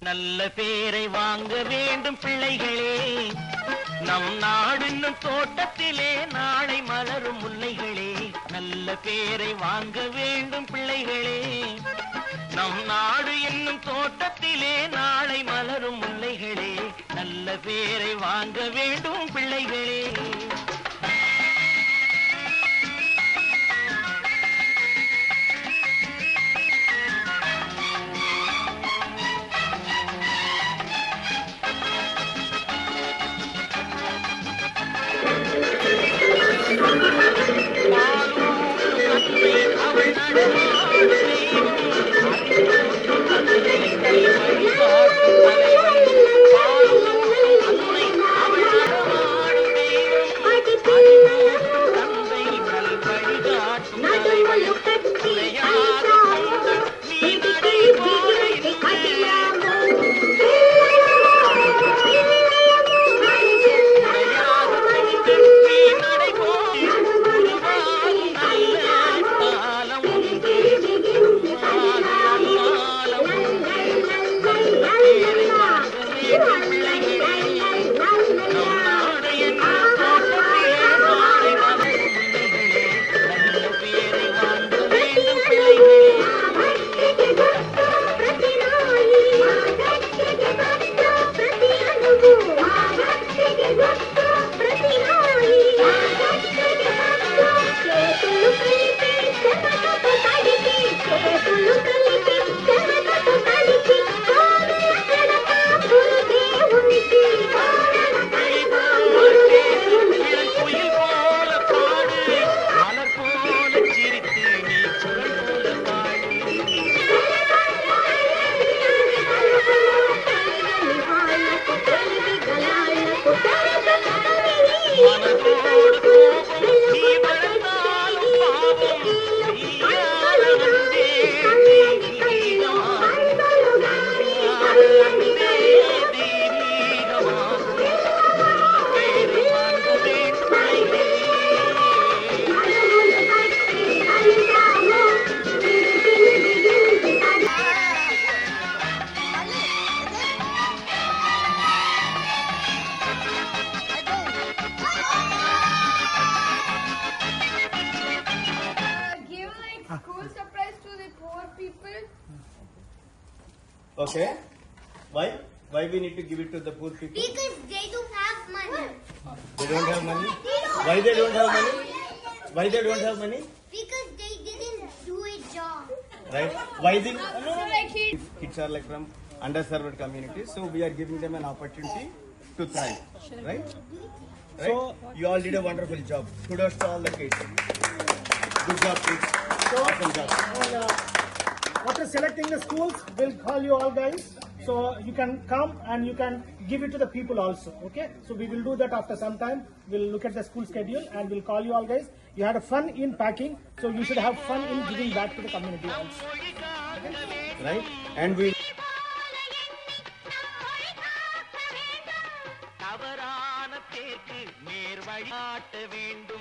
நல்ல பேரை வாங்க வேண்டும் பிள்ளைகளே, நம் நாடென்னும் தோட்டத்திலே நாளை மலரும் முல்லைகளே. நல்ல பேரை வாங்க வேண்டும் பிள்ளைகளே, நம் நாடு என்னும் தோட்டத்திலே நாளை மலரும் முல்லைகளே. நல்ல பேரை வாங்க வேண்டும் பிள்ளைகளே. Okay. Why? Why we need to give it to the poor people? Because they don't have money. They don't have money? Why they don't have money? Why they don't have money? Because they didn't do a job. Right? Why the kids are like from underserved communities, so we are giving them an opportunity to thrive. Right? Right? So you all did a wonderful job. Kudos to all the kids. Good job, kids. Awesome job. After selecting the schools, we'll call you all guys. So you can come and you can give it to the people also. Okay? So we will do that after some time. We'll look at the school schedule and we'll call you all guys. You had a fun in packing, so you should have fun in giving back to the community also. Okay? Right? And we தவறான தேர்க்கு நேர் வழிகாட்ட வேண்டும்.